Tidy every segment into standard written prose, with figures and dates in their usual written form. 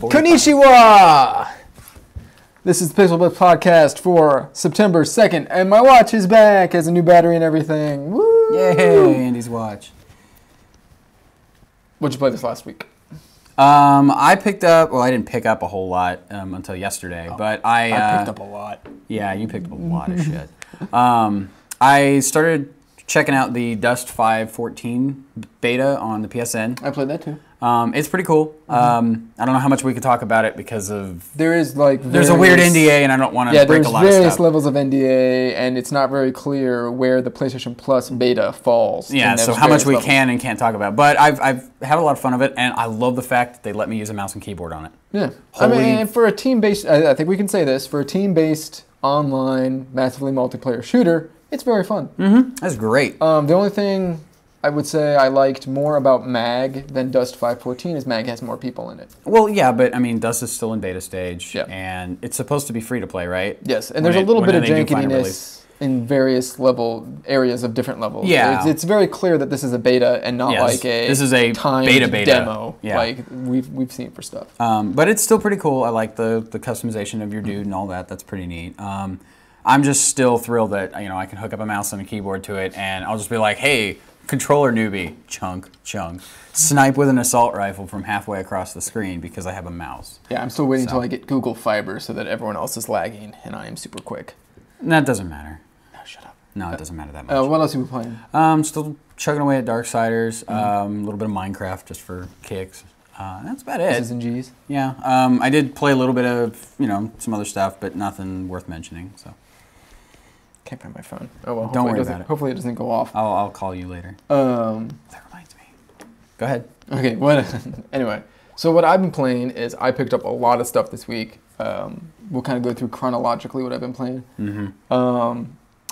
Konnichiwa! This is the PixelBlipsPodcast for September 2nd, and my watch is back, has a new battery and everything. Woo! Yay, Andy's watch. What'd you play this last week? I picked up, well, I didn't pick up a whole lot until yesterday, but I picked up a lot. Yeah, you picked up a lot of shit. I started checking out the Dust 5.14 beta on the PSN. I played that too. It's pretty cool. I don't know how much we could talk about it because of... There's a weird NDA and I don't want to break a lot of stuff. There's various levels of NDA and it's not very clear where the PlayStation Plus beta falls. Yeah, so how much we can and can't talk about. But I've had a lot of fun of it and I love the fact that they let me use a mouse and keyboard on it. Yeah. I mean, for a team-based... I think we can say this. For a team-based, online, massively multiplayer shooter, it's very fun. Mm-hmm. That's great. The only thing I would say I liked more about MAG than Dust 5.14 is MAG has more people in it. Well, yeah, but I mean, Dust is still in beta stage, yeah. And it's supposed to be free to play, right? Yes, and there's a little bit of jankiness in various areas of different levels. Yeah, it's very clear that this is a beta and not like this is a timed beta demo, yeah. Like we've seen for stuff. But it's still pretty cool. I like the customization of your dude and all that. That's pretty neat. I'm just still thrilled that I can hook up a mouse and a keyboard to it, and I'll just be like, hey, controller newbie, chunk, snipe with an assault rifle from halfway across the screen because I have a mouse. Yeah, I'm still waiting until I get Google Fiber so that everyone else is lagging and I am super quick. That doesn't matter. No, shut up. No, it doesn't matter that much. What else are we playing? Still chugging away at Darksiders, a little bit of Minecraft just for kicks. That's about it. S's and G's. Yeah, I did play a little bit of, some other stuff, but nothing worth mentioning, so. Can't find my phone. Oh well. Don't worry about it. Hopefully it doesn't go off. I'll call you later. That reminds me. Go ahead. Okay. Anyway, so what I've been playing is I picked up a lot of stuff this week. We'll kind of go through chronologically what I've been playing. Mm-hmm.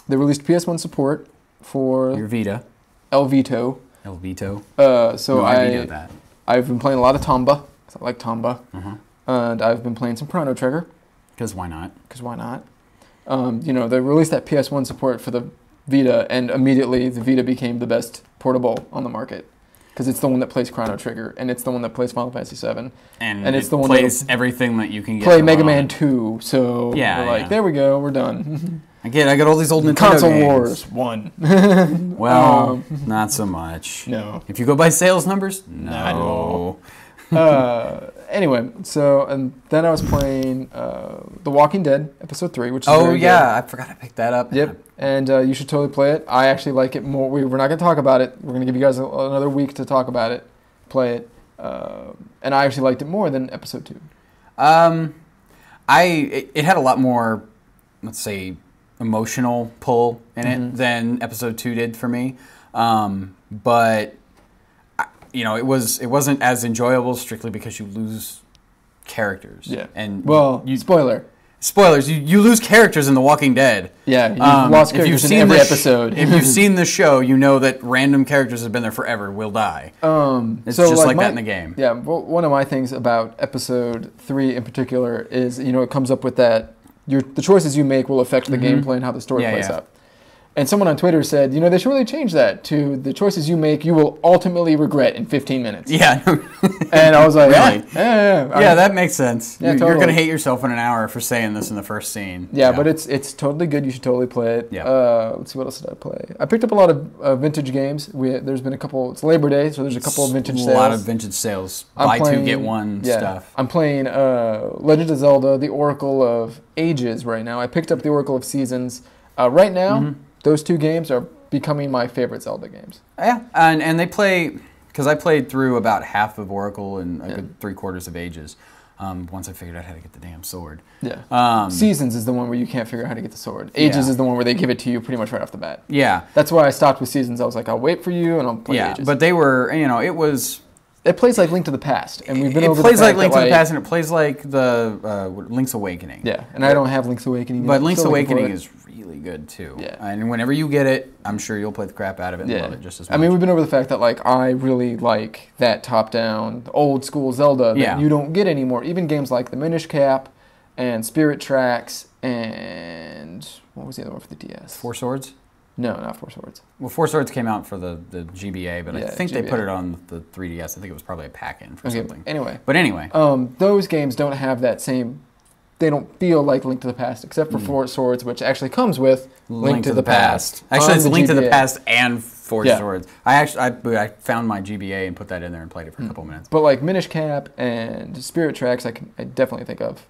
They released PS1 support for your Vita. El Vito. El Vito. So I've been playing a lot of Tomba. I like Tomba. Mm-hmm. And I've been playing some Chrono Trigger. Because why not? They released that PS1 support for the Vita, and immediately the Vita became the best portable on the market. Because it's the one that plays Chrono Trigger, and it's the one that plays Final Fantasy VII. And it's the one that plays everything that you can get. Play Mega Man 2, so yeah, we're like, there we go, we're done. I got all these old Nintendo Console games. Wars 1. Well, not so much. No. If you go by sales numbers, no. Anyway, and then I was playing The Walking Dead, Episode 3, which is very good. I forgot I picked that up. Yep, and you should totally play it. I actually like it more. We're not going to talk about it. We're going to give you guys another week to talk about it, play it. And I actually liked it more than Episode 2. It had a lot more, let's say, emotional pull in it than Episode 2 did for me. But... it wasn't as enjoyable strictly because you lose characters. Yeah. And spoilers. You lose characters in The Walking Dead. Yeah, you've lost characters in every episode. If you've seen the show, you know that random characters have been there forever will die. It's just like that in the game. Yeah, well, one of my things about Episode 3 in particular is, it comes up with that the choices you make will affect the gameplay and how the story plays out. And someone on Twitter said, they should really change that to the choices you make, you will ultimately regret in 15 minutes. Yeah. And I was like, really? Yeah, that makes sense. Yeah, You're going to hate yourself in an hour for saying this in the first scene. Yeah, but it's totally good. You should totally play it. Yeah. Let's see, what else did I play? I picked up a lot of vintage games. There's been a couple. It's Labor Day, so there's a couple of vintage sales. A lot of vintage sales. Buy two, get one stuff. I'm playing Legend of Zelda, The Oracle of Ages right now. I picked up The Oracle of Seasons. Right now, those two games are becoming my favorite Zelda games. Yeah, and they play, because I played through about half of Oracle and a good 3/4 of Ages. Once I figured out how to get the damn sword. Yeah. Seasons is the one where you can't figure out how to get the sword. Ages is the one where they give it to you pretty much right off the bat. Yeah. That's why I stopped with Seasons. I was like, I'll wait for you and I'll play Ages. But they were, it was... It plays like Link to the Past, and we've been over. It plays like Link to the Past, and it plays like the Link's Awakening. Yeah, and I don't have Link's Awakening. But Link's Awakening is really good too. Yeah, and whenever you get it, I'm sure you'll play the crap out of it and love it just as much. I mean, we've been over the fact that I really like that top-down, old school Zelda that you don't get anymore. Even games like the Minish Cap, and Spirit Tracks, and what was the other one for the DS? Four Swords. No, not Four Swords. Well, Four Swords came out for the GBA, but I think GBA. they put it on the 3DS. I think it was probably a pack-in for something. Anyway. But anyway. Those games don't have that same... They don't feel like Link to the Past, except for Four Swords, which actually comes with Link to the Past. Actually, it's Link to the Past and Four Yeah. Swords. I found my GBA and put that in there and played it for a couple minutes. But like Minish Cap and Spirit Tracks, I definitely think of,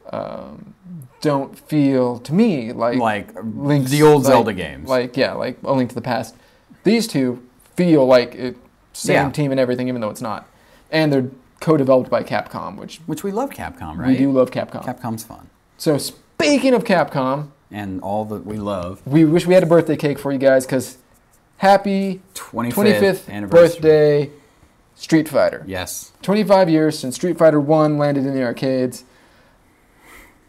don't feel to me like Link's, the old Zelda games. Like A Link to the Past. These two feel like same team and everything, even though it's not. And they're co-developed by Capcom, which we love Capcom, right? We do love Capcom. Capcom's fun. So speaking of Capcom, and all that we love, we wish we had a birthday cake for you guys because happy 25th birthday, Street Fighter. Yes. 25 years since Street Fighter 1 landed in the arcades.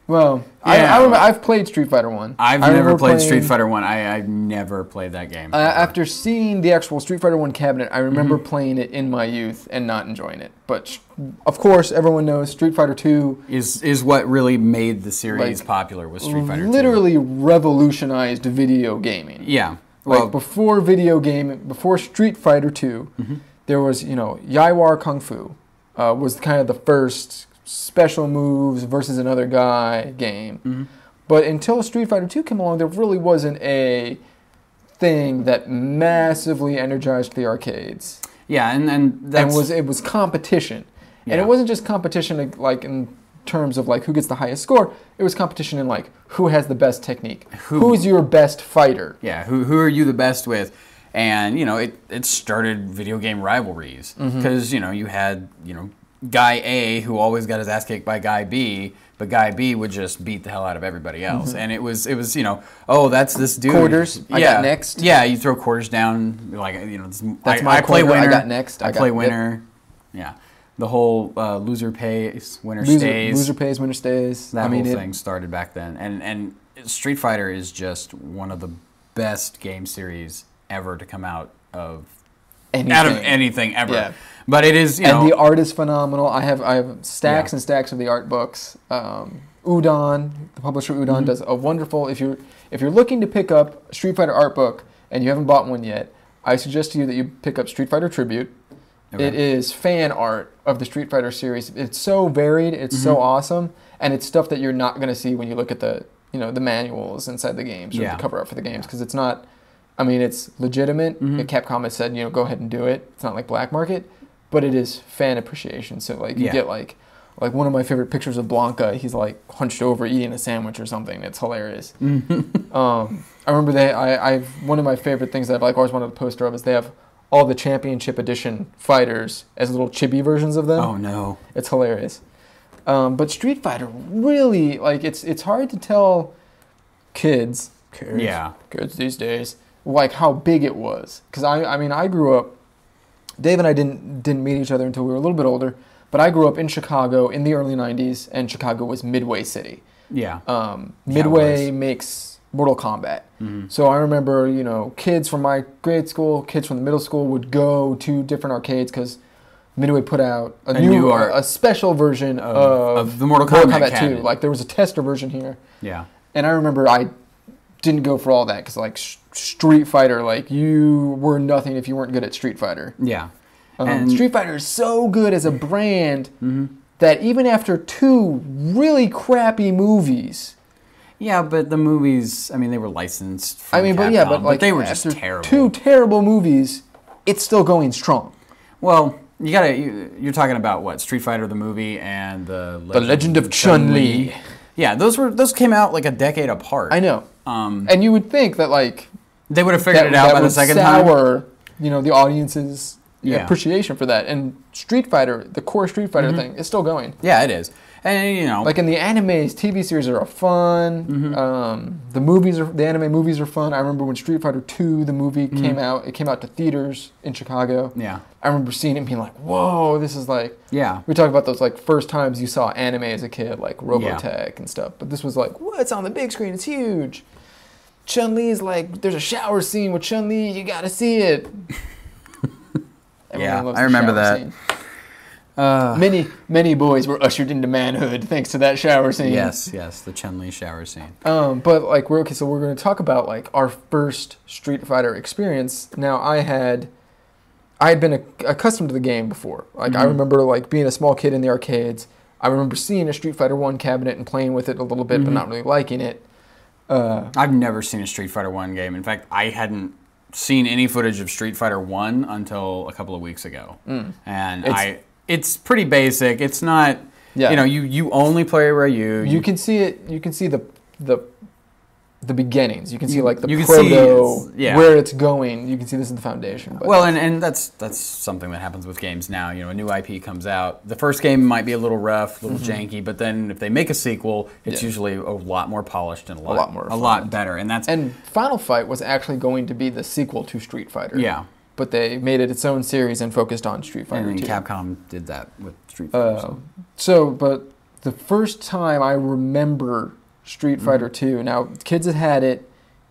Well, yeah. I've played Street Fighter 1. I've never played Street Fighter 1. I've never played that game. After seeing the actual Street Fighter 1 cabinet, I remember playing it in my youth and not enjoying it. But, of course, everyone knows Street Fighter 2... is what really made the series popular, was Street Fighter 2. Literally revolutionized video gaming. Yeah. Well, before Street Fighter 2, there was, Yaiwar Kung Fu was kind of the first... special moves versus another guy game. But until Street Fighter 2 came along, there really wasn't a thing that massively energized the arcades. Yeah, and that's... it was competition. Yeah. And it wasn't just competition like in terms of like who gets the highest score. It was competition in like who has the best technique. Who's your best fighter? Yeah, who are you the best with? And, it started video game rivalries. Because, you had, Guy A, who always got his ass kicked by Guy B, but Guy B would just beat the hell out of everybody else. And it was oh, that's this dude. Quarters, I got next. Yeah, you throw quarters down, like, that's my I play quarter, winner. I got next. I play winner. Yeah. The whole loser pays, winner stays. Loser pays, winner stays. That whole thing started back then. And Street Fighter is just one of the best game series ever to come out of anything ever. Yeah. But it is, and the art is phenomenal. I have stacks and stacks of the art books. Udon, the publisher Udon, does a wonderful. If you're looking to pick up a Street Fighter art book and you haven't bought one yet, I suggest to you that you pick up Street Fighter Tribute. Okay. It is fan art of the Street Fighter series. It's so varied. It's so awesome, and it's stuff that you're not going to see when you look at the the manuals inside the games or the cover art for the games, because it's not. I mean, it's legitimate. Capcom has said, go ahead and do it. It's not like black market. But it is fan appreciation. So you get like one of my favorite pictures of Blanca. He's like hunched over eating a sandwich or something. It's hilarious. I remember one of my favorite things that I've always wanted a poster of is they have all the Championship Edition fighters as little chibi versions of them. Oh no, it's hilarious. But Street Fighter really it's hard to tell kids these days how big it was, because I grew up. Dave and I didn't meet each other until we were a little bit older, but I grew up in Chicago in the early 90s, and Chicago was Midway City. Yeah. Midway makes Mortal Kombat. So I remember, kids from my grade school, kids from the middle school would go to different arcades because Midway put out a special version of the Mortal Kombat 2. Like, there was a tester version here. Yeah. And I remember I didn't go for all that because Street Fighter, you were nothing if you weren't good at Street Fighter. Yeah. And Street Fighter is so good as a brand that even after 2 really crappy movies. Yeah, but the movies, they were licensed from Capcom, but they were just terrible. 2 terrible movies, it's still going strong. Well, you're talking about what? Street Fighter the movie and the Legend of Chun-Li. Yeah, those came out like a decade apart. I know. And you would think that they would have figured it out by the second time. The audience's appreciation for that. And Street Fighter, the core Street Fighter thing, is still going. Yeah, it is. And in the animes, TV series are fun. The anime movies are fun. I remember when Street Fighter 2, the movie came out. It came out to theaters in Chicago. Yeah. I remember seeing it and being like, "Whoa, this is like." Yeah. We talk about those first times you saw anime as a kid, like Robotech and stuff. But this was what? It's on the big screen. It's huge. Chun-Li's there's a shower scene with Chun-Li. You got to see it. Yeah, I remember that. Many boys were ushered into manhood thanks to that shower scene. Yes, the Chun-Li shower scene. But like we're going to talk about like our first Street Fighter experience. Now I had been accustomed to the game before. Like I remember like being a small kid in the arcades. I remember seeing a Street Fighter 1 cabinet and playing with it a little bit, but not really liking it. I've never seen a Street Fighter 1 game. In fact, I hadn't seen any footage of Street Fighter 1 until a couple of weeks ago. And it's pretty basic. It's not, you only play Ryu. You can see it. You can see the beginnings. You can see like the proto, where it's going. You can see this is the foundation. But. Well, and that's something that happens with games now. A new IP comes out. The first game might be a little rough, a little janky, but then if they make a sequel, it's usually a lot more polished and a lot better. And Final Fight was actually going to be the sequel to Street Fighter. Yeah. But they made it its own series and focused on Street Fighter 2. And Capcom did that with Street Fighter. But the first time I remember Street Fighter 2, now kids had it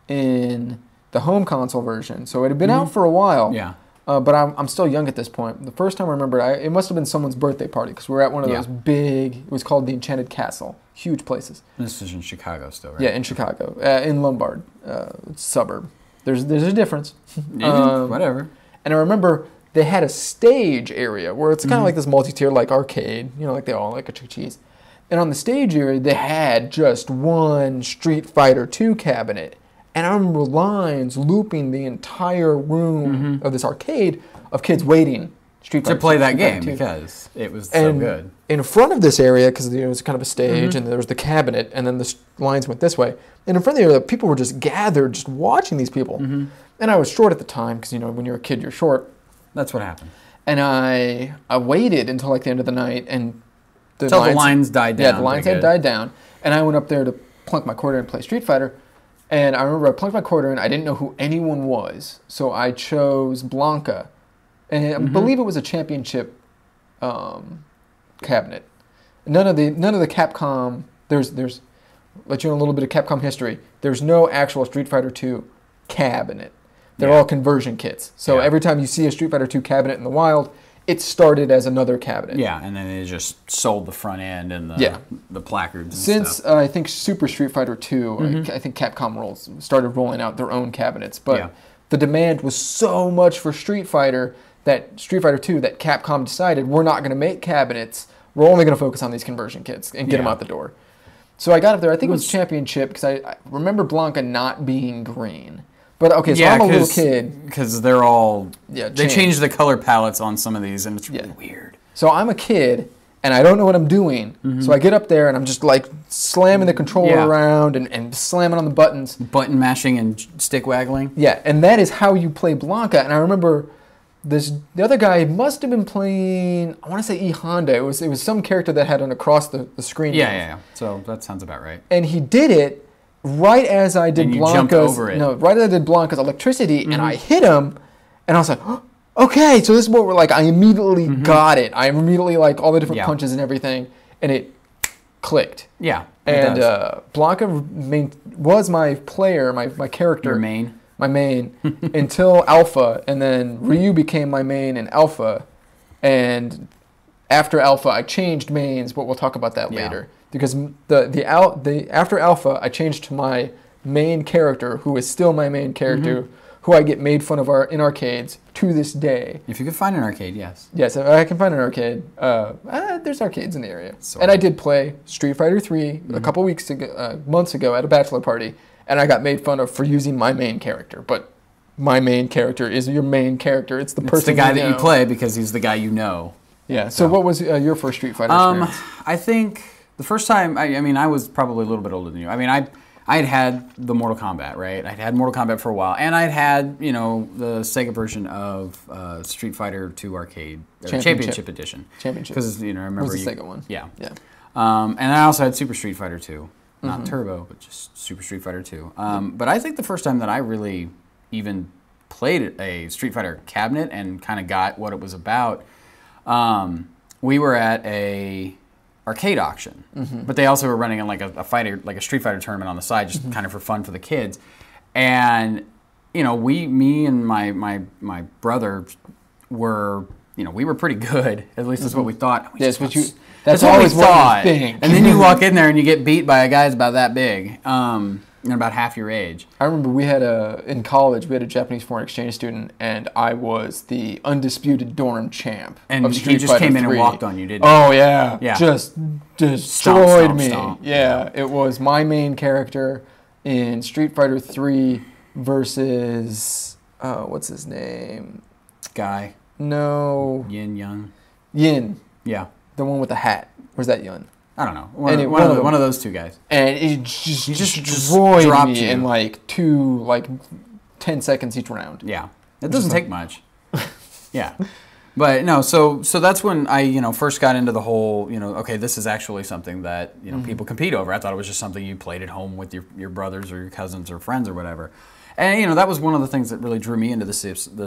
in the home console version, so it had been out for a while. Yeah. But I'm still young at this point. The first time I remember it must have been someone's birthday party because we were at one of those big, it was called the Enchanted Castle, huge places. This is in Chicago still, right? Yeah, in Chicago, in Lombard, suburb. There's a difference. Whatever. And I remember they had a stage area where it's kind of like this multi-tier, like arcade, like they all like a Chuck E. Cheese. And on the stage area, they had just one Street Fighter 2 cabinet. And I remember lines looping the entire room of this arcade of kids waiting to play that game because it was so good. In front of this area, because it was kind of a stage, and there was the cabinet, and then the lines went this way. And in front of the area, people were just gathered, just watching these people. And I was short at the time, because when you're a kid, you're short. That's what happened. And I waited until like the end of the night, and the lines died down. Yeah, the lines had died down, and I went up there to plunk my quarter in and play Street Fighter. And I remember I plunked my quarter in. I didn't know who anyone was, so I chose Blanca. And I believe it was a championship cabinet. None of the Capcom. There's let you know a little bit of Capcom history. There's no actual Street Fighter 2 cabinet. They're all conversion kits. So every time you see a Street Fighter 2 cabinet in the wild, it started as another cabinet. Yeah, and then they just sold the front end and the placards. Since I think Super Street Fighter 2, I think Capcom started rolling out their own cabinets. But the demand was so much for Street Fighter that Street Fighter 2 that Capcom decided we're not going to make cabinets. We're only going to focus on these conversion kits and get them out the door. So I got up there. I think it was Championship because I remember Blanca not being green. But okay, so I'm a little kid. Because they're all... Yeah, they changed the color palettes on some of these, and it's really weird. So I'm a kid, and I don't know what I'm doing. So I get up there, and I'm just like slamming the controller around and slamming on the buttons. Button mashing and stick waggling. Yeah, and that is how you play Blanca. And I remember the other guy must have been playing, I want to say E Honda. It was some character that had an across the screen. Yeah. So that sounds about right. And he did it right as I did Blanca's electricity, and I hit him, and I was like, oh, okay, so this is what we're like. I immediately got it. I immediately like all the different punches and everything, and it clicked. Yeah, and Blanca was my player, my character. Your main? My main, until Alpha, and then Ryu became my main in Alpha, and after Alpha, I changed mains, but we'll talk about that later. Because after Alpha, I changed to my main character, who is still my main character, who I get made fun of in arcades to this day. If you can find an arcade, yes. Yes, I can find an arcade. There's arcades in the area. And I did play Street Fighter 3 a couple months ago at a bachelor party, and I got made fun of for using my main character. But my main character is your main character. It's the guy that you play because he's the guy you know. Yeah. So what was your first Street Fighter experience? I think the first time, I was probably a little bit older than you. I mean, I had the Mortal Kombat, right? I'd had Mortal Kombat for a while, and I'd had, the Sega version of Street Fighter 2 Arcade, Championship Edition. Championship. Because, I remember... It was the Sega one. Yeah. And I also had Super Street Fighter 2. Not Turbo, but just Super Street Fighter 2. But I think the first time that I really even played a Street Fighter cabinet and kind of got what it was about, we were at a arcade auction, but they also were running like a Street Fighter tournament on the side, just kind of for fun for the kids. And me and my brother were we were pretty good. At least that's what we thought. That's always what we think. And then you walk in there and you get beat by a guy that's about that big, and about half your age. I remember in college, we had a Japanese foreign exchange student, and I was the undisputed dorm champ of Street he just Fighter came in 3. and walked on you, didn't he? Oh, yeah. Just destroyed me. Stomp. Yeah, it was my main character in Street Fighter 3 versus, what's his name? Guy. No. Yin. Yeah. The one with the hat. Where's that Yun? I don't know. One of those two guys. And he just destroyed me in like 10 seconds each round. Yeah. It doesn't take much. Yeah. But no, so that's when I, first got into the whole, okay, this is actually something that, people compete over. I thought it was just something you played at home with your brothers or your cousins or friends or whatever. And, that was one of the things that really drew me into the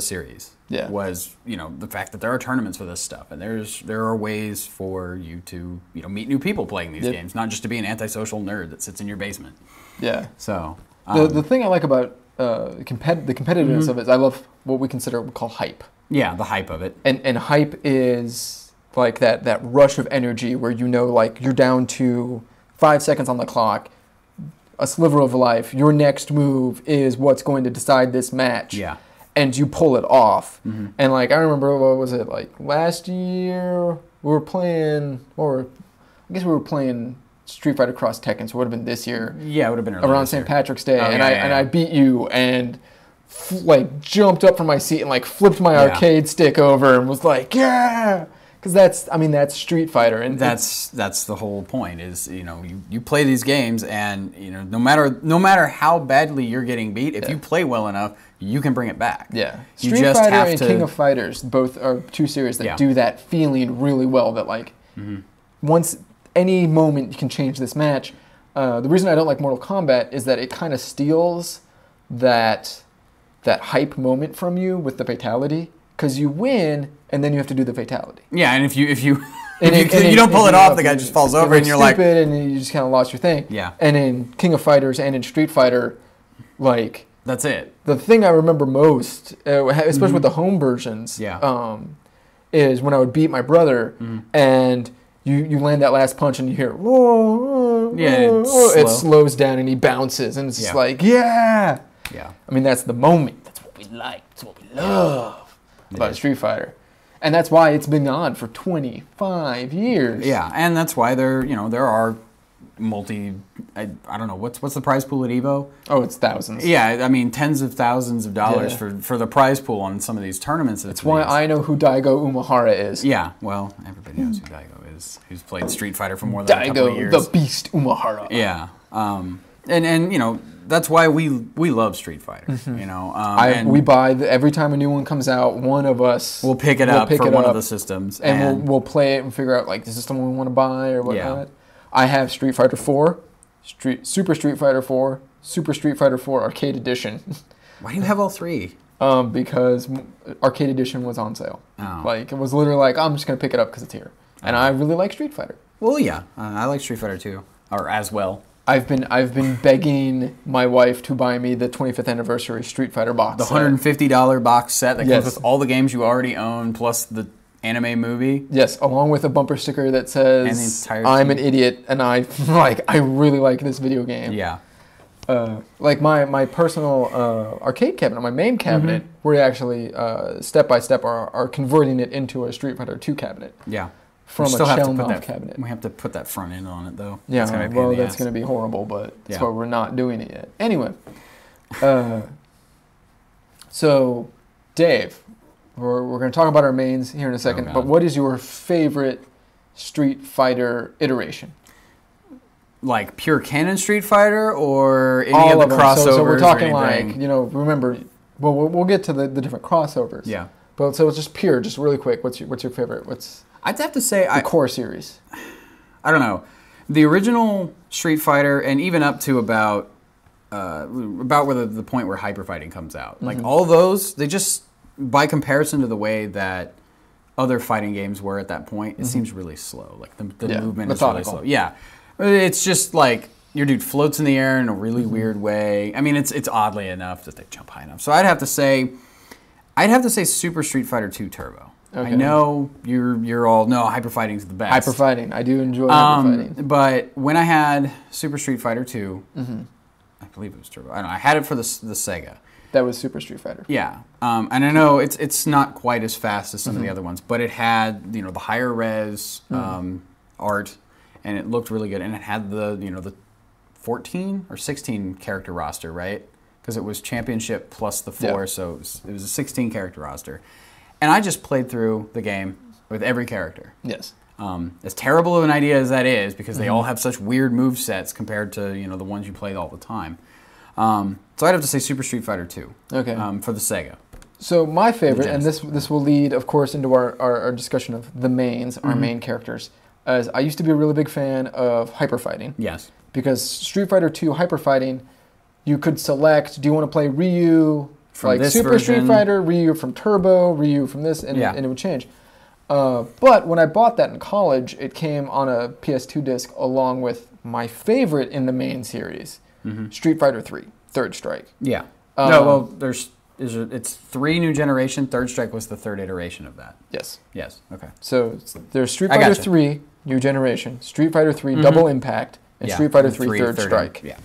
series. Yeah. Was, the fact that there are tournaments for this stuff. And there are ways for you to, meet new people playing these games, not just to be an antisocial nerd that sits in your basement. Yeah. So. The thing I like about the competitiveness of it is I love what we call hype. Yeah, the hype of it. And hype is like that rush of energy where you're down to 5 seconds on the clock, a sliver of life, your next move is what's going to decide this match. Yeah. And you pull it off. Mm-hmm. And I remember, what was it, last year we were playing, Street Fighter Cross Tekken, so it would have been this year. Yeah, it would have been around St. Patrick's Day. Oh, and I beat you and jumped up from my seat and flipped my arcade stick over and was like, yeah! Because that's Street Fighter, and that's the whole point. Is you play these games, and no matter how badly you're getting beat, if you play well enough, you can bring it back. Yeah, Street Fighter and King of Fighters both are two series that do that feeling really well. That once any moment you can change this match. The reason I don't like Mortal Kombat is that it kind of steals that hype moment from you with the fatality. Because you win, and then you have to do the fatality. Yeah, and if you don't pull it off, the guy just falls over, and you're like, stupid, and you just kind of lost your thing. Yeah. And in King of Fighters and in Street Fighter, that's it. The thing I remember most, especially with the home versions, is when I would beat my brother, and you land that last punch, and you hear, whoa, it slows down, and he bounces, and it's just yeah. I mean, that's the moment. That's what we like. That's what we love. About Street Fighter, and that's why it's been on for 25 years. Yeah, and that's why there are I don't know what's the prize pool at Evo. Oh, it's thousands. Yeah, I mean tens of thousands of dollars for the prize pool on some of these tournaments. That's why I know who Daigo Umehara is. Yeah, well, everybody knows who Daigo is. Who's played Street Fighter for more than a couple of years. Daigo the Beast Umehara. Yeah, and that's why we love Street Fighter. We buy every time a new one comes out. One of us will pick it up for one of the systems, and we'll play it and figure out is this the one we want to buy or whatnot. Yeah. I have Street Fighter 4, Super Street Fighter 4, Super Street Fighter 4 Arcade Edition. Why do you have all three? Because Arcade Edition was on sale. Oh. It was literally I'm just gonna pick it up because it's here, and I really like Street Fighter. Well, yeah, I like Street Fighter too, or as well. I've been begging my wife to buy me the 25th anniversary Street Fighter box. The $150 box set that comes with all the games you already own plus the anime movie. Yes, along with a bumper sticker that says "I'm an idiot" and I really like this video game. Yeah. My personal arcade cabinet, my main cabinet, we're actually step by step are converting it into a Street Fighter 2 cabinet. Yeah. From a shell-mouth cabinet. We have to put that front end on it, though. Yeah, that's going to be horrible, but that's why we're not doing it yet. Anyway, so, Dave, we're going to talk about our mains here in a second, but what is your favorite Street Fighter iteration? Like pure canon Street Fighter or any of the crossovers? So we're talking remember, we'll get to the different crossovers. Yeah. But so it's just pure, just really quick. What's your favorite? I'd have to say the core series. I don't know. The original Street Fighter, and even up to about where the point where hyper fighting comes out. Like all those, they just, by comparison to the way that other fighting games were at that point, it seems really slow. Like the movement methodical. is really slow. Yeah, it's just like your dude floats in the air in a really weird way. I mean, it's oddly enough that they jump high enough. So I'd have to say Super Street Fighter 2 Turbo. I know you're all no hyper fighting's the best. Hyper fighting, I do enjoy hyper fighting. But when I had Super Street Fighter 2, I believe it was Turbo. I don't know. I had it for the Sega. That was Super Street Fighter. Yeah, and I know it's not quite as fast as some of the other ones, but it had the higher res art, and it looked really good, and it had the 14 or 16 character roster, right? Because it was Championship plus the 4, so it was a 16 character roster, and I just played through the game with every character. Yes. As terrible of an idea as that is, because they all have such weird move sets compared to the ones you played all the time. So I'd have to say Super Street Fighter 2. Okay. For the Sega. So my favorite, and this will lead, of course, into our discussion of the mains, our main characters. As I used to be a really big fan of hyper fighting. Yes. Because Street Fighter 2 hyper fighting, you could select, do you want to play Ryu from like Super Street Fighter, Ryu from Turbo, Ryu from this, and it would change. But when I bought that in college, it came on a PS2 disc along with my favorite in the main series, Street Fighter 3, Third Strike. Yeah. No, well, it's 3 new generation. Third Strike was the third iteration of that. Yes. Yes. Okay. So there's Street Fighter 3 new generation, Street Fighter 3 Double Impact, and Street Fighter 3 Third Strike. Yeah.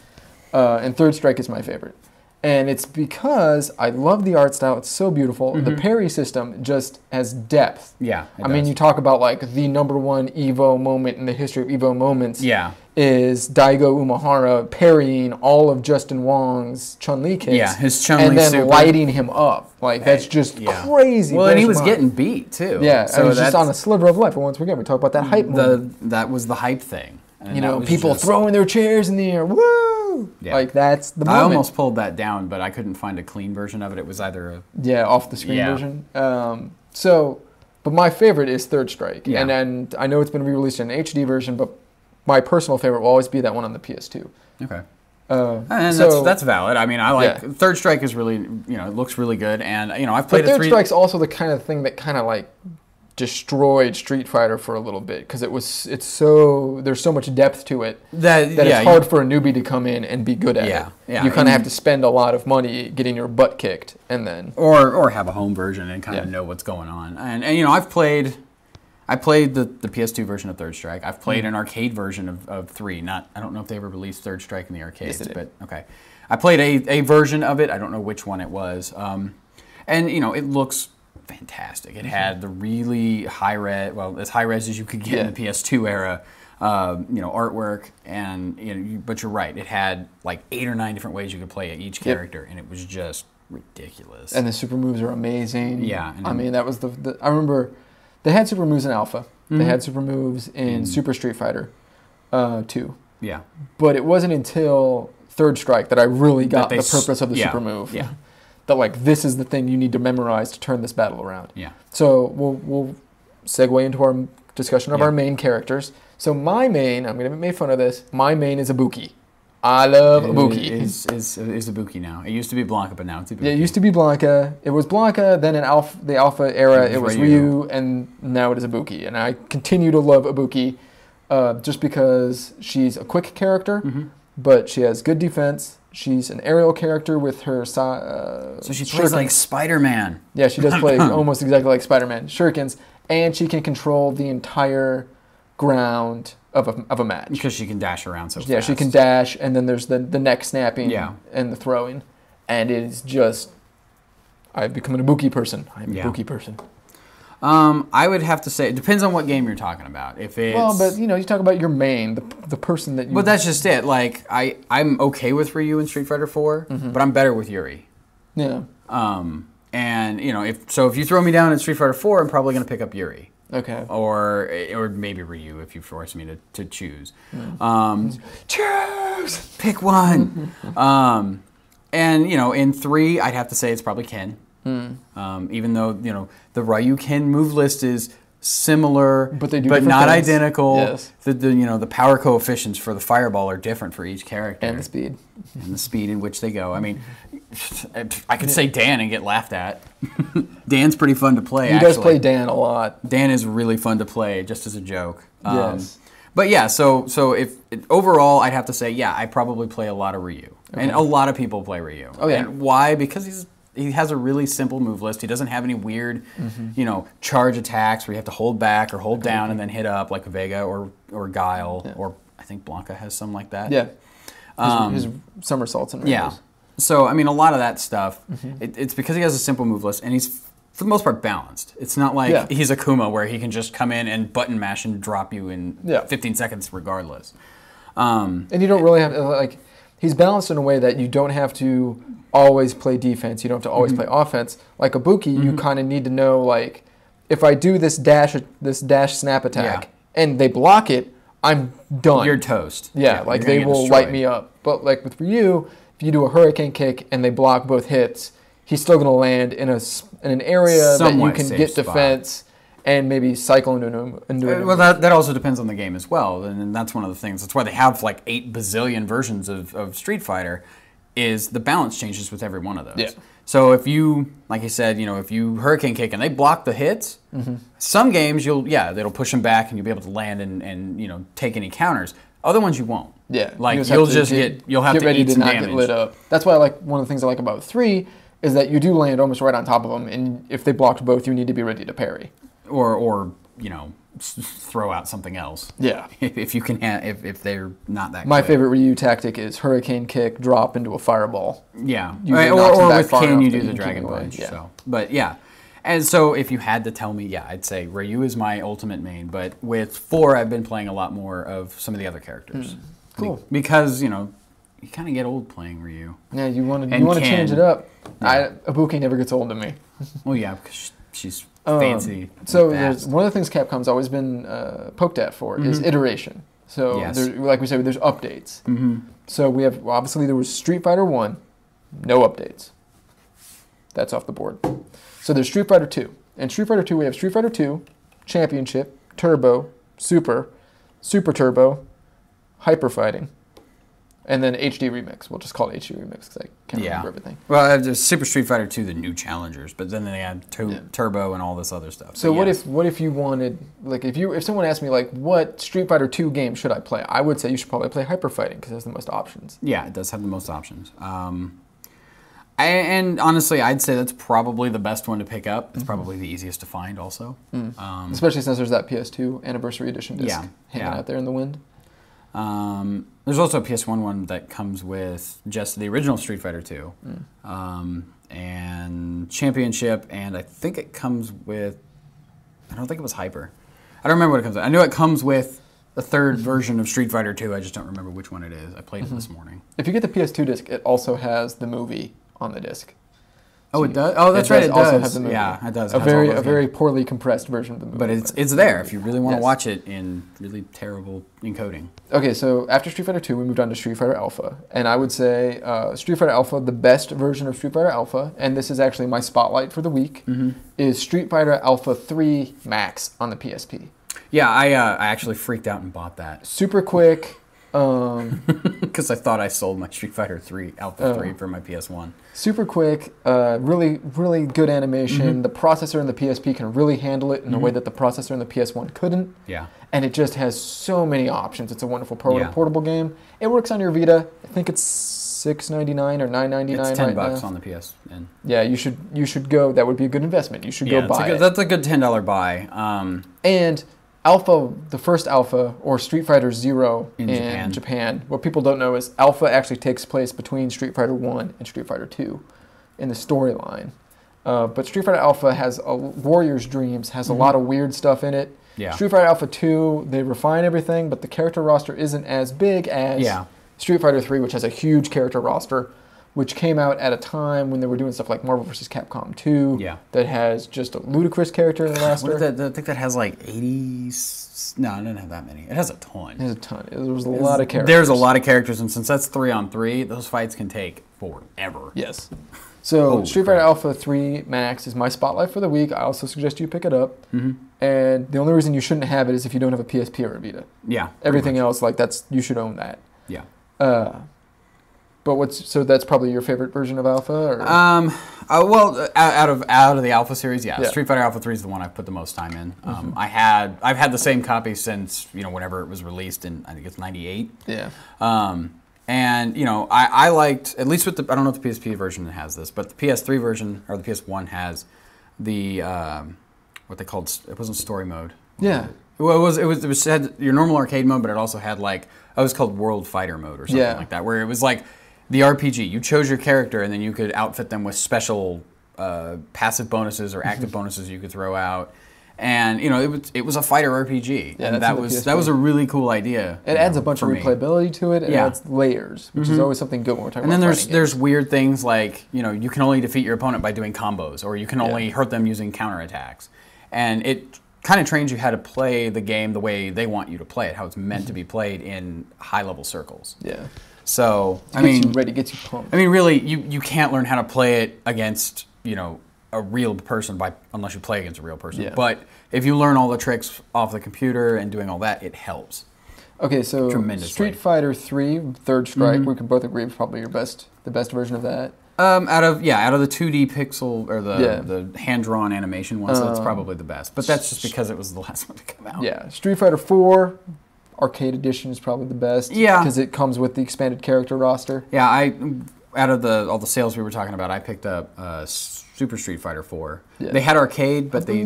And Third Strike is my favorite. And it's because I love the art style. It's so beautiful. The parry system just has depth. Yeah, I mean, you talk about like the #1 Evo moment in the history of Evo moments. Yeah. Is Daigo Umehara parrying all of Justin Wong's Chun-Li kicks. Yeah, his Chun-Li and then super. Lighting him up. Like, that's just crazy. Well, and he was getting beat, too. Yeah, so it was just on a sliver of life. And once again, we talk about that hype moment. That was the hype thing. And people throwing their chairs in the air. Woo! Yeah. Like, that's the moment. I almost pulled that down, but I couldn't find a clean version of it. It was either off-the-screen version. But my favorite is Third Strike. Yeah. And I know it's been re-released in an HD version, but my personal favorite will always be that one on the PS2. Okay. And that's valid. I mean, I like Third Strike is really, it looks really good, and I've played. But Third Strike's also the kind of thing that kind of like destroyed Street Fighter for a little bit because there's so much depth to it that it's hard for a newbie to come in and be good at it. Yeah. You kind of have to spend a lot of money getting your butt kicked, and then or have a home version and kind of know what's going on. And I played the PS2 version of Third Strike. I've played an arcade version of 3. I don't know if they ever released Third Strike in the arcades, but okay. I played a version of it. I don't know which one it was. And it looks fantastic. It had the really high res, as high res as you could get in the PS2 era, artwork, and but you're right. It had like 8 or 9 different ways you could play each character, and it was just ridiculous. And the super moves are amazing. Yeah, I mean that was I remember. They had super moves in Alpha. They had super moves in Super Street Fighter 2. Yeah. But it wasn't until Third Strike that I really got the purpose of the super move. Yeah. That like this is the thing you need to memorize to turn this battle around. Yeah. So we'll segue into our discussion of our main characters. So my main, I'm going to make fun of this. My main is Ibuki. I love Ibuki. Is Ibuki now. It used to be Blanca, but now it's Ibuki. Yeah, it used to be Blanca. It was Blanca, then in the Alpha era, it was Ryu, and now it is Ibuki. And I continue to love Ibuki just because she's a quick character, but she has good defense. She's an aerial character with her... so she plays like Spider-Man. Yeah, she does play almost exactly like Spider-Man. Shurikens. And she can control the entire ground of a match. Because she can dash around so fast. Yeah, she can dash, and then there's the neck snapping and the throwing. And it is just... I've become an Ibuki person. I'm a Ibuki person. I would have to say, it depends on what game you're talking about. If it's... Well, but you talk about your main, the person that you... But that's just it. Like, I'm okay with Ryu in Street Fighter 4, but I'm better with Yuri. Yeah. And, if you throw me down in Street Fighter 4, I'm probably going to pick up Yuri. Okay. Or maybe Ryu if you force me to choose. Choose! Pick one! And, in 3, I'd have to say it's probably Ken. Even though, the Ryu Ken move list is similar, but not things. Identical. Yes. The power coefficients for the fireball are different for each character. And the speed. And the speed in which they go. I mean, I could say Dan and get laughed at. Dan's pretty fun to play, He does play Dan a lot. Dan is really fun to play, just as a joke. Yes. But yeah, so if overall, I'd have to say, I probably play a lot of Ryu. Okay. And a lot of people play Ryu. Oh, yeah. And why? Because he's he has a really simple move list. He doesn't have any weird, charge attacks where you have to hold back or hold down and then hit up like Vega or Guile, or I think Blanca has some like that. Yeah. His somersaults and yeah. So, I mean, a lot of that stuff, it's because he has a simple move list, and he's, for the most part, balanced. It's not like he's Akuma where he can just come in and button mash and drop you in 15 seconds regardless. And you don't really have to, like, he's balanced in a way that you don't have to always play defense. You don't have to always play offense. Like Ibuki, you kind of need to know, like, if I do this dash snap attack and they block it, I'm done. You're toast. Yeah, like they will light me up. But like with Ryu, if you do a hurricane kick and they block both hits, he's still going to land in an area that you can get defense and maybe cycle into it. Well, that also depends on the game as well, and that's one of the things. That's why they have like 8 bazillion versions of Street Fighter, is the balance changes with every one of those. Yeah. So if you, like I said, if you hurricane kick and they block the hits, some games it'll push them back and you'll be able to land and take any counters. Other ones you won't. Yeah, like you'll have to eat some damage. Get lit up. That's why one of the things I like about 3 is that you do land almost right on top of them, and if they blocked both, you need to be ready to parry. Or throw out something else. Yeah, if you can, if they're not that. My favorite Ryu tactic is hurricane kick, drop into a fireball. Yeah, or with Ken you do the dragon punch. Yeah. So, but yeah. And so if you had to tell me, I'd say Ryu is my ultimate main. But with 4, I've been playing a lot more of some of the other characters. Cool. Because, you kind of get old playing Ryu. Yeah, you want to change it up. Yeah. Ibuki never gets old to me. Well, yeah, because she's fancy. So one of the things Capcom's always been poked at for is iteration. So, like we said, there's updates. So we have, obviously there was Street Fighter 1, no updates. That's off the board. So there's Street Fighter 2. In Street Fighter 2, we have Street Fighter 2, Championship, Turbo, Super, Super Turbo, Hyper Fighting, and then HD Remix. We'll just call it HD Remix because I can't remember everything. Well, there's Super Street Fighter 2, the new challengers, but then they had Turbo and all this other stuff. So what if you wanted, like, if someone asked me, like, what Street Fighter 2 game should I play? I would say you should probably play Hyper Fighting because it has the most options. Yeah, it does have the most options. And honestly, I'd say that's probably the best one to pick up. It's probably the easiest to find also. Especially since there's that PS2 Anniversary Edition disc hanging out there in the wind. There's also a PS1 one that comes with just the original Street Fighter 2 and Championship, and I think it comes with, I don't think it was Hyper. I don't remember what it comes with. I know it comes with the third version of Street Fighter 2. I just don't remember which one it is. I played it this morning. If you get the PS2 disc, it also has the movie on the disc. Oh, it does? Oh, that's right, it does. Also have the movie. Yeah, it does. A very poorly compressed version of the movie. But it's there if you really want to watch it in really terrible encoding. Okay, so after Street Fighter 2, we moved on to Street Fighter Alpha. And I would say Street Fighter Alpha, the best version of Street Fighter Alpha, and this is actually my spotlight for the week, is Street Fighter Alpha 3 Max on the PSP. Yeah, I actually freaked out and bought that. Super quick. Because I thought I sold my Street Fighter 3 Alpha 3 for my PS1. Super quick, really, really good animation. The processor in the PSP can really handle it in a way that the processor in the PS1 couldn't. Yeah. And it just has so many options. It's a wonderful portable game. It works on your Vita. I think it's $6.99 or $9.99 It's $10 right now. on the PSN. Yeah, you should go. That would be a good investment. You should go buy it. That's a good $10 buy. And Alpha, the first Alpha, or Street Fighter Zero in Japan. What people don't know is Alpha actually takes place between Street Fighter 1 and Street Fighter 2 in the storyline. But Street Fighter Alpha has Warrior's Dreams, has a lot of weird stuff in it. Yeah. Street Fighter Alpha 2, they refine everything, but the character roster isn't as big as Street Fighter 3, which has a huge character roster, which came out at a time when they were doing stuff like Marvel vs. Capcom 2 that has just a ludicrous character in the roster. I think that has like 80... No, it doesn't have that many. It has a ton. It has a ton. There was a lot of characters. There's a lot of characters, and since that's 3-on-3, those fights can take forever. Yes. So Street Fighter Alpha 3 Max is my spotlight for the week. I also suggest you pick it up. And the only reason you shouldn't have it is if you don't have a PSP or a Vita. Yeah. Everything else, you should own that. Yeah. But so that's probably your favorite version of Alpha? Or? Well, out of the Alpha series, Street Fighter Alpha 3 is the one I've put the most time in. I've had the same copy since whenever it was released in, I think it's '98. Yeah. And, I liked, at least with I don't know if the PSP version has this, but the PS3 version, or the PS1 has the, what they called, it wasn't story mode. Yeah. Well, it had your normal arcade mode, but it also had it was called World Fighter mode or something like that, where it was like the RPG. You chose your character, and then you could outfit them with special passive bonuses or active bonuses you could throw out. And it was a fighter RPG, and that was a really cool idea. It adds a bunch of replayability to it. It adds layers, which is always something good when we're talking about. And then there's weird things like you can only defeat your opponent by doing combos, or you can only hurt them using counterattacks, and it kind of trains you how to play the game the way they want you to play it, how it's meant to be played in high level circles. Yeah. So gets you ready, gets you pumped. I mean, really, you can't learn how to play it against a real person unless you play against a real person. Yeah. But if you learn all the tricks off the computer and doing all that, it helps. Okay, so Street Fighter 3, Third Strike, we can both agree is probably the best version of that. Out of the 2D pixel or the hand-drawn animation ones, that's probably the best. But that's just because it was the last one to come out. Yeah, Street Fighter 4 Arcade Edition is probably the best. Yeah, because it comes with the expanded character roster. Yeah, out of all the sales we were talking about, I picked up Super Street Fighter 4. Yeah. They had arcade, but they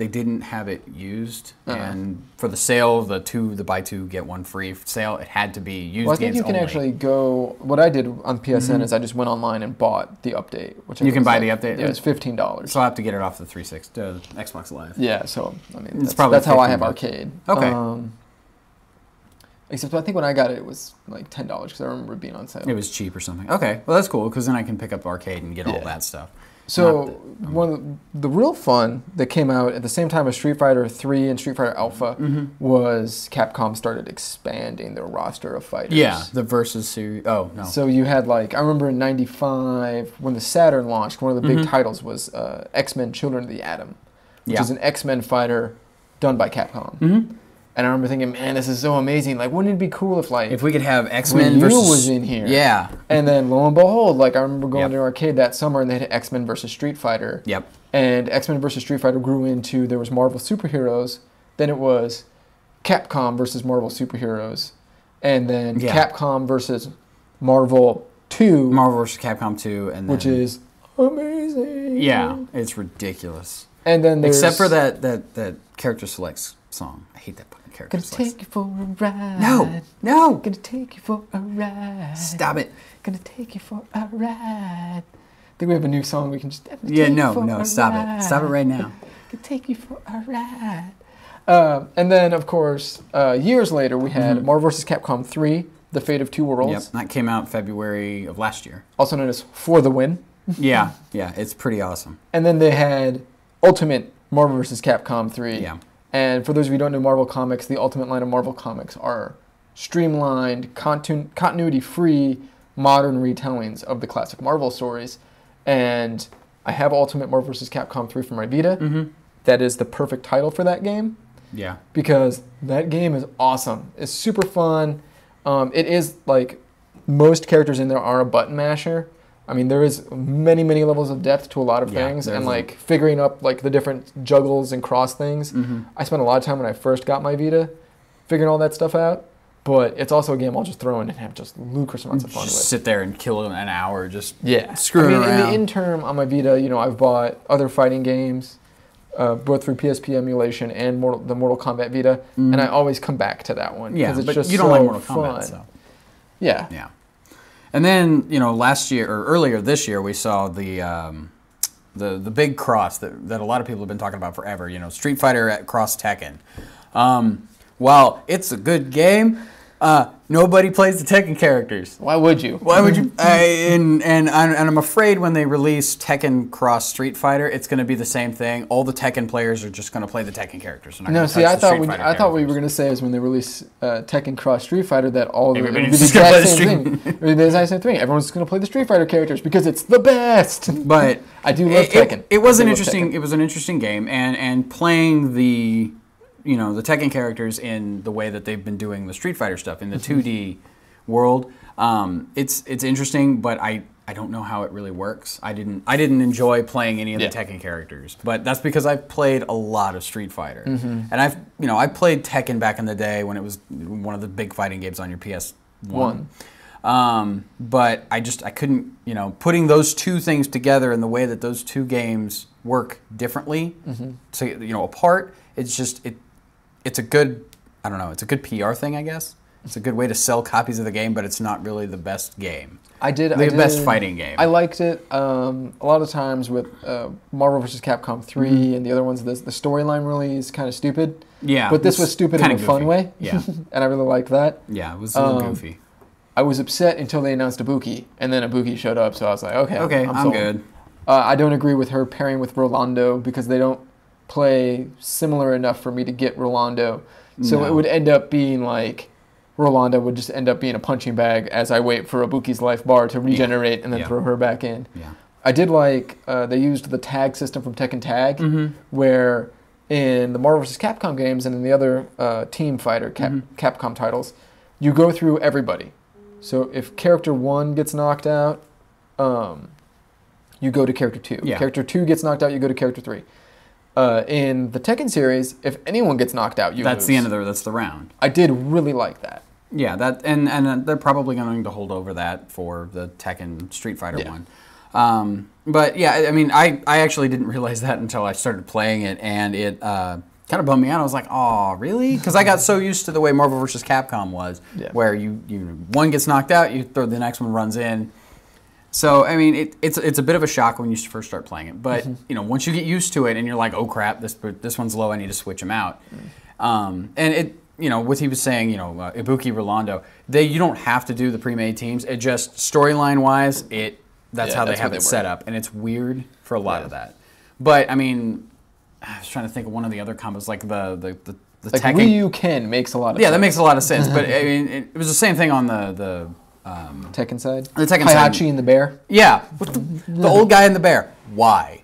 didn't have it used. And for the sale, the buy two get one free sale, it had to be used. Well, I think you can actually go. What I did on PSN is I just went online and bought the update, which you can buy the update. Yeah, it's $15. So I will have to get it off the Xbox Live. Yeah, so I mean that's how I have arcade. Okay. Except I think when I got it, it was like $10 because I remember it being on sale. It was cheap or something. Okay, well that's cool because then I can pick up arcade and get all that stuff. So one of the real fun that came out at the same time as Street Fighter 3 and Street Fighter Alpha was Capcom started expanding their roster of fighters. Yeah, the Versus series. Oh, no. So you had I remember in '95 when the Saturn launched, one of the big titles was X-Men Children of the Atom, which is an X-Men fighter done by Capcom. And I remember thinking, man, this is so amazing. Wouldn't it be cool if we could have X-Men versus was in here? Yeah. And then lo and behold, I remember going to an arcade that summer and they had X-Men versus Street Fighter. Yep. And X-Men versus Street Fighter grew into there was Marvel Superheroes, then it was Capcom versus Marvel Superheroes, and then Capcom versus Marvel 2. Marvel versus Capcom 2, and then, which is amazing. Yeah, it's ridiculous. And then except for that character selects song. I hate that fucking character selects. Gonna take you for a ride. No. Gonna take you for a ride. Stop it. Gonna take you for a ride. I think we have a new song we can just. Stop it. Stop it right now. Gonna take you for a ride. And then, of course, years later, we had Marvel vs. Capcom 3, The Fate of Two Worlds. Yep, that came out February of last year. Also known as For the Win. Yeah, it's pretty awesome. And then they had Ultimate Marvel vs. Capcom 3. Yeah. And for those of you who don't know Marvel Comics, the Ultimate line of Marvel Comics are streamlined, continuity-free, modern retellings of the classic Marvel stories. And I have Ultimate Marvel vs. Capcom 3 for my Vita. That is the perfect title for that game. Yeah. Because that game is awesome. It's super fun. It is most characters in there are a button masher. I mean, there is many, many levels of depth to a lot of things, and figuring up the different juggles and cross things. I spent a lot of time when I first got my Vita figuring all that stuff out. But it's also a game I'll just throw in and have just ludicrous amounts of fun with. Sit there and kill it in an hour, just screwing around. In the interim on my Vita, I've bought other fighting games, both through PSP emulation and the Mortal Kombat Vita, and I always come back to that one. Yeah, it's but just you don't like Mortal Kombat, so. Yeah. Yeah. And then, last year, or earlier this year, we saw the big cross that a lot of people have been talking about forever, Street Fighter at cross Tekken. While it's a good game, nobody plays the Tekken characters. Why would you? And I'm afraid when they release Tekken Cross Street Fighter, it's going to be the same thing. All the Tekken players are just going to play the Tekken characters. No, see, I thought what you were going to say is when they release Tekken Cross Street Fighter that all the exact same thing. It would be the exact same thing. Everyone's going to play the Street Fighter characters because it's the best. But I do love Tekken. It was an interesting game, and playing the Tekken characters in the way that they've been doing the Street Fighter stuff in the 2D world. It's interesting, but I don't know how it really works. I didn't enjoy playing any of the Tekken characters, but that's because I've played a lot of Street Fighter, and I played Tekken back in the day when it was one of the big fighting games on your PS1. But I couldn't, putting those two things together in the way that those two games work differently, apart. It's just it's a good, I don't know, it's a good PR thing, I guess. It's a good way to sell copies of the game, but it's not really the best game. The best fighting game. I liked it. A lot of times with Marvel vs. Capcom 3 and the other ones, the storyline really is kind of stupid. Yeah. But this was stupid in a fun way. Yeah. And I really liked that. Yeah, it was a little goofy. I was upset until they announced Ibuki, and then Ibuki showed up, so I was like, okay, I'm good. I don't agree with her pairing with Rolando because they don't play similar enough for me to get Rolando. So it would end up being like Rolando would just end up being a punching bag as I wait for Ibuki's life bar to regenerate and then throw her back in. Yeah. I did like they used the tag system from Tekken Tag, where in the Marvel vs. Capcom games and in the other Team Fighter Capcom titles, you go through everybody. So if character 1 gets knocked out, you go to character 2. Yeah. Character 2 gets knocked out, you go to character 3. In the Tekken series, if anyone gets knocked out, that's lose. That's the round. I did really like that. Yeah, that and they're probably going to hold over that for the Tekken Street Fighter one. But yeah, I mean, I actually didn't realize that until I started playing it, and it kind of bummed me out. I was like, oh, really? Because I got so used to the way Marvel vs. Capcom was, where you one gets knocked out, you throw the next one runs in. So I mean, it's a bit of a shock when you first start playing it, but once you get used to it and you're like, oh crap, this one's low, I need to switch them out. And it, what he was saying, Ibuki, Rolando, you don't have to do the pre-made teams. It just storyline wise, that's how they have it set up, and it's weird for a lot of that. But I mean, I was trying to think of one of the other combos, like the like Tekken. Ryu Ken makes a lot of sense. Yeah, that makes a lot of sense. But I mean, it was the same thing on the Tekken side? The Tekken Heihachi side. and the bear? Yeah, with the old guy and the bear. Why?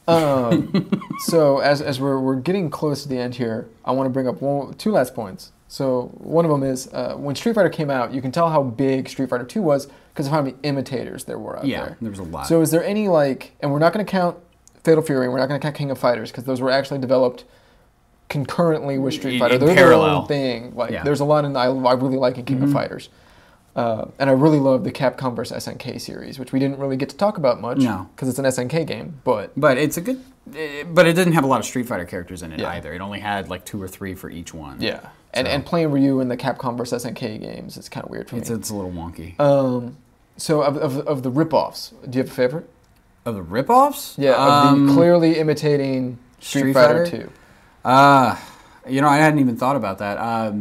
So as we're getting close to the end here, I want to bring up two last points. So one of them is when Street Fighter came out, you can tell how big Street Fighter 2 was because of how many imitators there were out there. Yeah, there was a lot. So is there any and we're not going to count Fatal Fury, and we're not going to count King of Fighters because those were actually developed concurrently with Street Fighter. They're their own thing. There's a lot I really like in King of Fighters. And I really love the Capcom vs. SNK series, which we didn't really get to talk about much because it's an SNK game. But it's a good, but it didn't have a lot of Street Fighter characters in it either. It only had like 2 or 3 for each one. Yeah, and playing Ryu in the Capcom vs. SNK games is kind of weird for me. It's a little wonky. So of the ripoffs, do you have a favorite? Of the ripoffs? Yeah, of the clearly imitating Street Fighter 2. I hadn't even thought about that.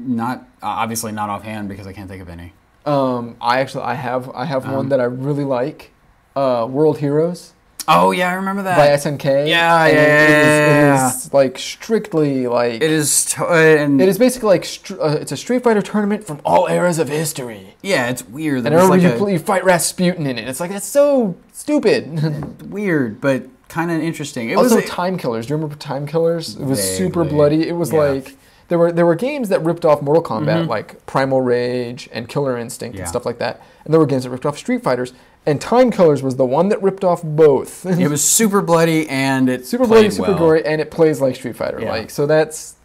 Not obviously not offhand because I can't think of any. I have one that I really like. World Heroes. Oh yeah, I remember that. By SNK. Yeah. It is like strictly like. It is. It is basically like it's a Street Fighter tournament from all eras of history. Yeah, it's weird. And remember you fight Rasputin in it. It's like that's so stupid. Weird, but kind of interesting. It also was Time Killers. Do you remember Time Killers? It was super bloody. It was like. There were games that ripped off Mortal Kombat, like Primal Rage and Killer Instinct and stuff like that. And there were games that ripped off Street Fighters. And Time Killers was the one that ripped off both. It was super bloody and it super bloody, super gory, and it plays like Street Fighter. Yeah. So that's...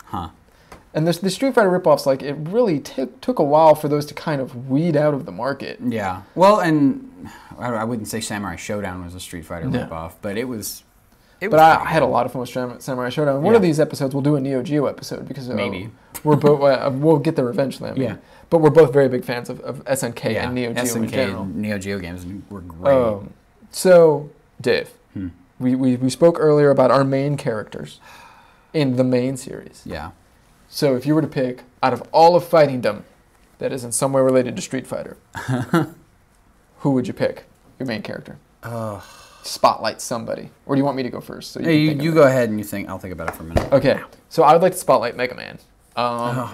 And the Street Fighter ripoffs, it really took a while for those to kind of weed out of the market. Yeah. Well, and I wouldn't say Samurai Showdown was a Street Fighter ripoff, but it was... But I had a lot of fun with Samurai Showdown. One of these episodes, we'll do a Neo Geo episode because maybe we're both. We'll get there eventually. But we're both very big fans of SNK and Neo Geo in general. Neo Geo games were great. So, Dave, we spoke earlier about our main characters in the main series. Yeah. So if you were to pick out of all of Fightingdom that is in some way related to Street Fighter, who would you pick? Your main character. Spotlight somebody, or do you want me to go first? So you go ahead and I'll think about it for a minute. Okay, so I would like to spotlight Mega Man.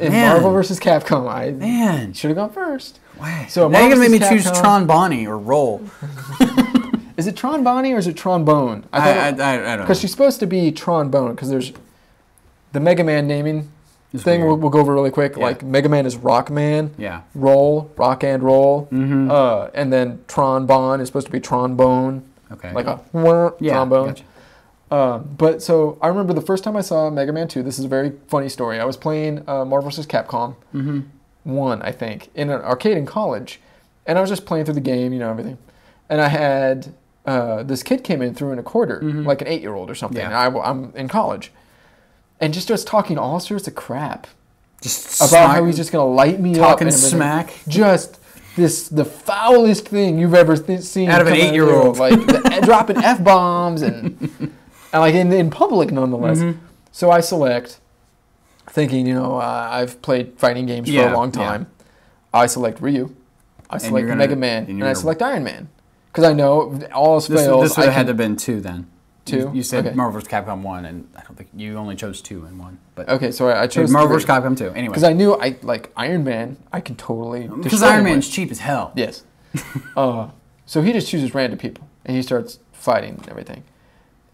In Marvel vs. Capcom, I should have gone first. Wow. So now you're gonna make me choose Tron Bonnie or Roll. Is it Tron Bonnie or is it Tron Bone? I don't know. Because she's supposed to be Tron Bone because there's the Mega Man naming thing we'll go over really quick. Like Mega Man is Rockman. Yeah. Rock and roll. Mm-hmm. And then Tron-Bon is supposed to be trombone. Okay. Like a trombone. Gotcha. But so I remember the first time I saw Mega Man 2, this is a very funny story. I was playing Marvel vs. Capcom 1, I think, in an arcade in college. And I was just playing through the game, everything. And I had this kid came in, threw in a quarter, like an 8-year-old or something. Yeah. And I'm in college. And just starts talking all sorts of crap. Just about how he's just going to light me up. Talking smack. Just the foulest thing you've ever seen. Out of an 8-year-old. Like dropping F-bombs and like in public nonetheless. So I select, thinking, I've played fighting games for a long time. I select Ryu. I select Mega Man. And I select Iron Man. Because I know all else fails. This would have had to have been 2 then. 2? You said Marvel vs. Capcom 1, and I don't think you only chose 2 and 1. But okay, so I chose Marvel vs. Capcom 2. Anyway, because I knew Iron Man, I can totally. Because Iron Man's cheap as hell. Yes. So he just chooses random people, and he starts fighting and everything.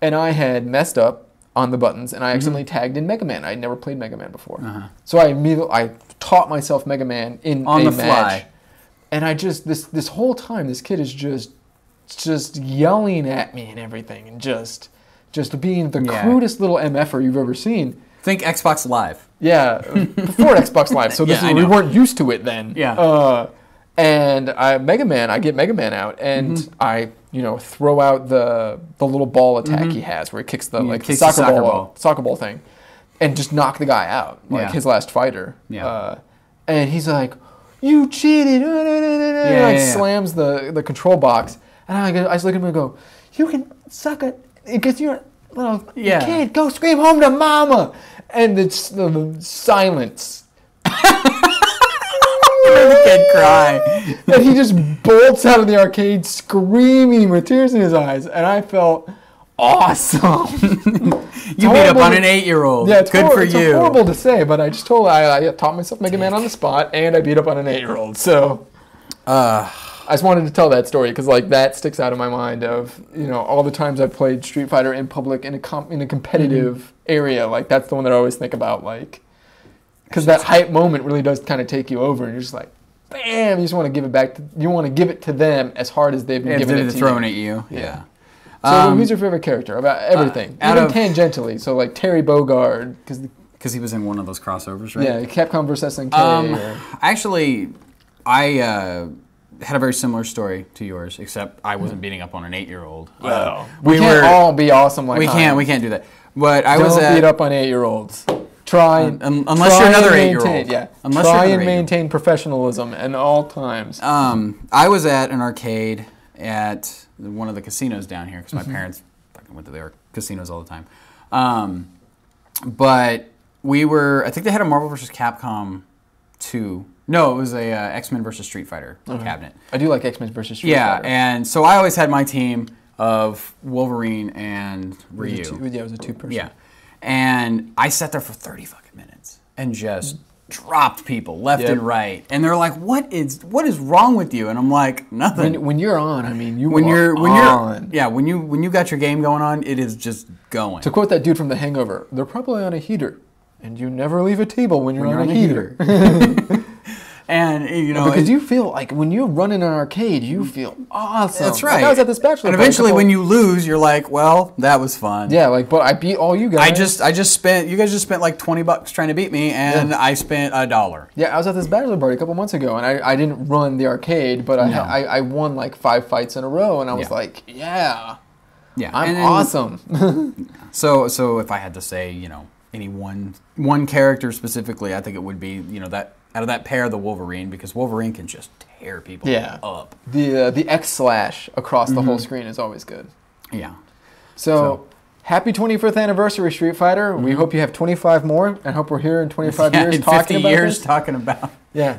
And I had messed up on the buttons, and I accidentally tagged in Mega Man. I had never played Mega Man before, so I taught myself Mega Man on the fly. And I just this whole time, this kid is just yelling at me and everything, and just being the crudest little MFer you've ever seen. Think Xbox Live. Yeah, before Xbox Live. So we weren't used to it then. Yeah. And I get Mega Man out, and I throw out the little ball attack he has, where he kicks the soccer ball thing, and just knock the guy out, like his last fighter. Yeah. And he's like, "You cheated!" Slams the control box. And I just look at him and go, "You can suck it because you're a little kid. Go scream home to mama." And it's the silence. The kid cry. And he just bolts out of the arcade screaming with tears in his eyes. And I felt awesome. You beat up on an 8-year-old. Yeah, good for you. It's horrible to say, but I just I taught myself Mega Man on the spot, and I beat up on an 8-year-old. So... I just wanted to tell that story because that sticks out in my mind of all the times I've played Street Fighter in public in a competitive area. Like that's the one that I always think about, because that hype moment really does kind of take you over, and you're just like, bam! You just want to give it back. You want to give it to them as hard as they've been giving it to throwing you. At you. Yeah. So who's your favorite character about everything, even tangentially? So like Terry Bogard, because he was in one of those crossovers, right? Yeah, Capcom vs. SNK. Actually, I had a very similar story to yours, except I wasn't beating up on an 8-year-old. Well, we can't all be awesome like we can't do that. But Don't beat up on 8-year-olds. Unless you're another 8-year-old. Yeah. Try and maintain professionalism at all times. I was at an arcade at one of the casinos down here because my parents fucking went to their casinos all the time. But I think they had a Marvel vs. Capcom 2. No, it was a X-Men versus Street Fighter cabinet. I do like X-Men versus Street Fighter. Yeah, and so I always had my team of Wolverine and Ryu. It was a 2-person. Yeah, and I sat there for 30 fucking minutes and just dropped people left and right, and they're like, "What is wrong with you?" And I'm like, "Nothing." When you're on, I mean, when you're on. Yeah, when you got your game going on, it is just going. To quote that dude from The Hangover, they're probably on a heater, and you never leave a table when you're on a heater. And because you feel like when you're running an arcade, you feel awesome. That's right. Like I was at this bachelor. And eventually, when you lose, you're like, "Well, that was fun." Yeah, but I beat all you guys. You guys just spent like $20 trying to beat me, and I spent $1. Yeah, I was at this bachelor party a couple months ago, and I didn't run the arcade, but I won like 5 fights in a row, and I was like, "Yeah, I'm awesome." So if I had to say, any one character specifically, I think it would be that. Out of that pair, the Wolverine, because Wolverine can just tear people up. The X slash across the whole screen is always good. Yeah. So happy 25th anniversary, Street Fighter. We hope you have 25 more, and hope we're here in 25 years talking about 50 years talking about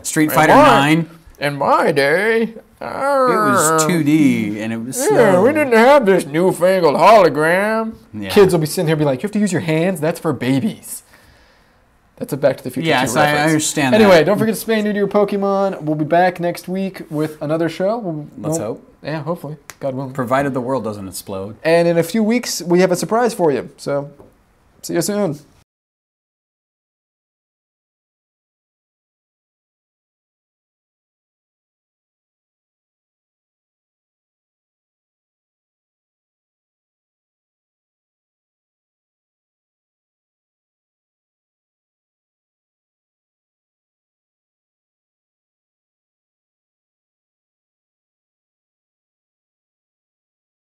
Street in Fighter 9. In my day, it was 2D, and it was slow. Yeah, we didn't have this newfangled hologram. Yeah. Kids will be sitting here and be like, "You have to use your hands? That's for babies." That's a Back to the Future 2 reference. I understand that. Anyway, don't forget to spay and neuter your Pokemon. We'll be back next week with another show. Let's hope. Yeah, hopefully. God willing. Provided the world doesn't explode. And in a few weeks, we have a surprise for you. So, see you soon.